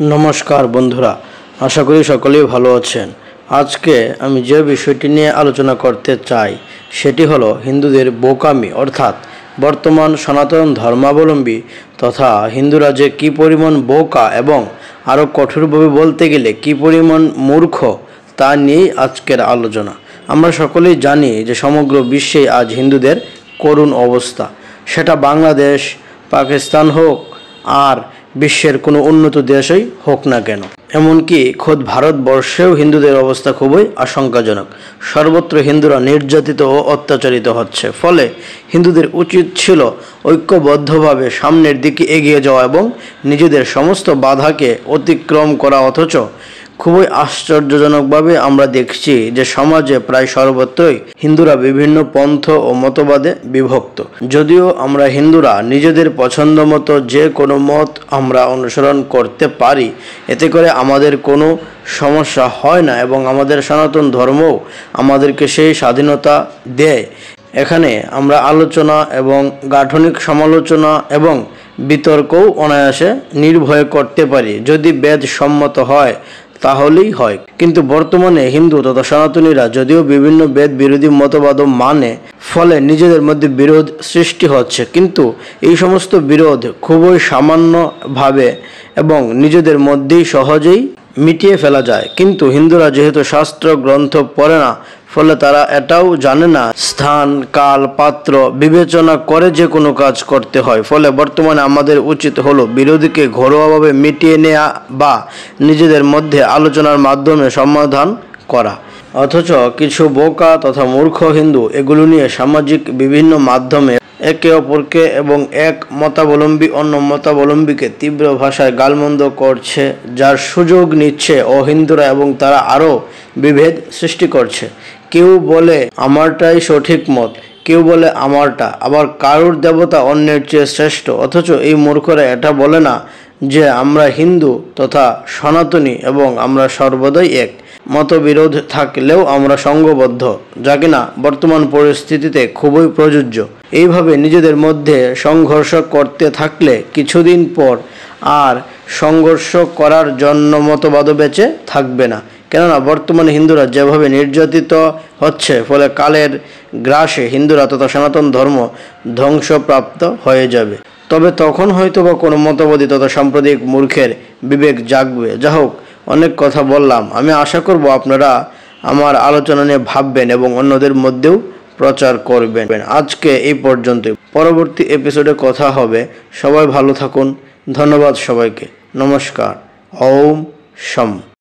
নমস্কার বন্ধুরা, আশা করি সকলেই ভালো আছেন। আজকে আমি যে বিষয়টি নিয়ে আলোচনা করতে চাই সেটি হলো হিন্দুদের বোকামি, অর্থাৎ বর্তমান সনাতন ধর্মাবলম্বী তথা হিন্দুরা যে কী পরিমাণ বোকা এবং আরও কঠোরভাবে বলতে গেলে কী পরিমাণ মূর্খ তা নিয়েই আজকের আলোচনা। আমরা সকলেই জানি যে সমগ্র বিশ্বে আজ হিন্দুদের করুণ অবস্থা, সেটা বাংলাদেশ, পাকিস্তান হোক আর বিশ্বের কোনো উন্নত দেশই হোক না কেন, এমনকি খোদ ভারতবর্ষেও হিন্দুদের অবস্থা খুবই আশঙ্কাজনক। সর্বত্র হিন্দুরা নির্যাতিত ও অত্যাচারিত হচ্ছে। ফলে হিন্দুদের উচিত ছিল ঐক্যবদ্ধভাবে সামনের দিকে এগিয়ে যাওয়া এবং নিজেদের সমস্ত বাধাকে অতিক্রম করা। অথচ খুবই আশ্চর্যজনকভাবে আমরা দেখছি যে সমাজে প্রায় সর্বত্রই হিন্দুরা বিভিন্ন পন্থ ও মতবাদে বিভক্ত। যদিও আমরা হিন্দুরা নিজেদের পছন্দ মতো যে কোনো মত আমরা অনুসরণ করতে পারি, এতে করে আমাদের কোনো সমস্যা হয় না এবং আমাদের সনাতন ধর্মও আমাদেরকে সেই স্বাধীনতা দেয়। এখানে আমরা আলোচনা এবং গাঠনিক সমালোচনা এবং বিতর্কও অনায়াসে নির্ভয়ে করতে পারি, যদি বেদ সম্মত হয় তাহলেই হয়। কিন্তু বর্তমানে হিন্দু তথা সনাতনীরা যদিও বিভিন্ন বেদ বিরোধী মতবাদও মানে, ফলে নিজেদের মধ্যে বিরোধ সৃষ্টি হচ্ছে। কিন্তু এই সমস্ত বিরোধ খুবই সামান্যভাবে এবং নিজেদের মধ্যেই সহজেই মিটিয়ে ফেলা যায়। কিন্তু হিন্দুরা যেহেতু শাস্ত্র গ্রন্থ পড়ে না, ফলে তারা এটাও জানে না স্থান, কাল, পাত্র বিবেচনা করে যে কোনো কাজ করতে হয়। ফলে বর্তমানে আমাদের উচিত হলো বিরোধীকে ঘরোয়াভাবে মিটিয়ে নেওয়া বা নিজেদের মধ্যে আলোচনার মাধ্যমে সমাধান করা। অথচ কিছু বোকা তথা মূর্খ হিন্দু এগুলো নিয়ে সামাজিক বিভিন্ন মাধ্যমে একে অপরকে এবং এক মতাবলম্বী অন্য মতাবলম্বীকে তীব্র ভাষায় গালমন্দ করছে, যার সুযোগ নিচ্ছে অহিন্দুরা এবং তারা আরও বিভেদ সৃষ্টি করছে। কেউ বলে আমারটাই সঠিক মত, কেউ বলে আমারটা, আবার কারুর দেবতা অন্যের চেয়ে শ্রেষ্ঠ। অথচ এই মূর্খরা এটা বলে না যে আমরা হিন্দু তথা সনাতনী এবং আমরা সর্বদাই এক। মতবিরোধ থাকলেও আমরা সংঘবদ্ধ, যা কিনা বর্তমান পরিস্থিতিতে খুবই প্রযোজ্য। এইভাবে নিজেদের মধ্যে সংঘর্ষ করতে থাকলে কিছুদিন পর আর সংঘর্ষ করার জন্য মতবাদও বেঁচে থাকবে না। কেননা বর্তমানে হিন্দুরা যেভাবে নির্যাতিত হচ্ছে, ফলে কালের গ্রাসে হিন্দুরা তথা সনাতন ধর্ম ধ্বংসপ্রাপ্ত হয়ে যাবে। তবে তখন হয়তো বা কোনো মতবাদী তথা সাম্প্রদায়িক মূর্খের বিবেক জাগবে। যা হোক, অনেক কথা বললাম। আমি আশা করব আপনারা আমার আলোচনা নিয়ে ভাববেন এবং অন্যদের মধ্যেও প্রচার করবেন। আজকে এই পর্যন্তই, পরবর্তী এপিসোডে কথা হবে। সবাই ভালো থাকুন। ধন্যবাদ সবাইকে। নমস্কার। ওম শম।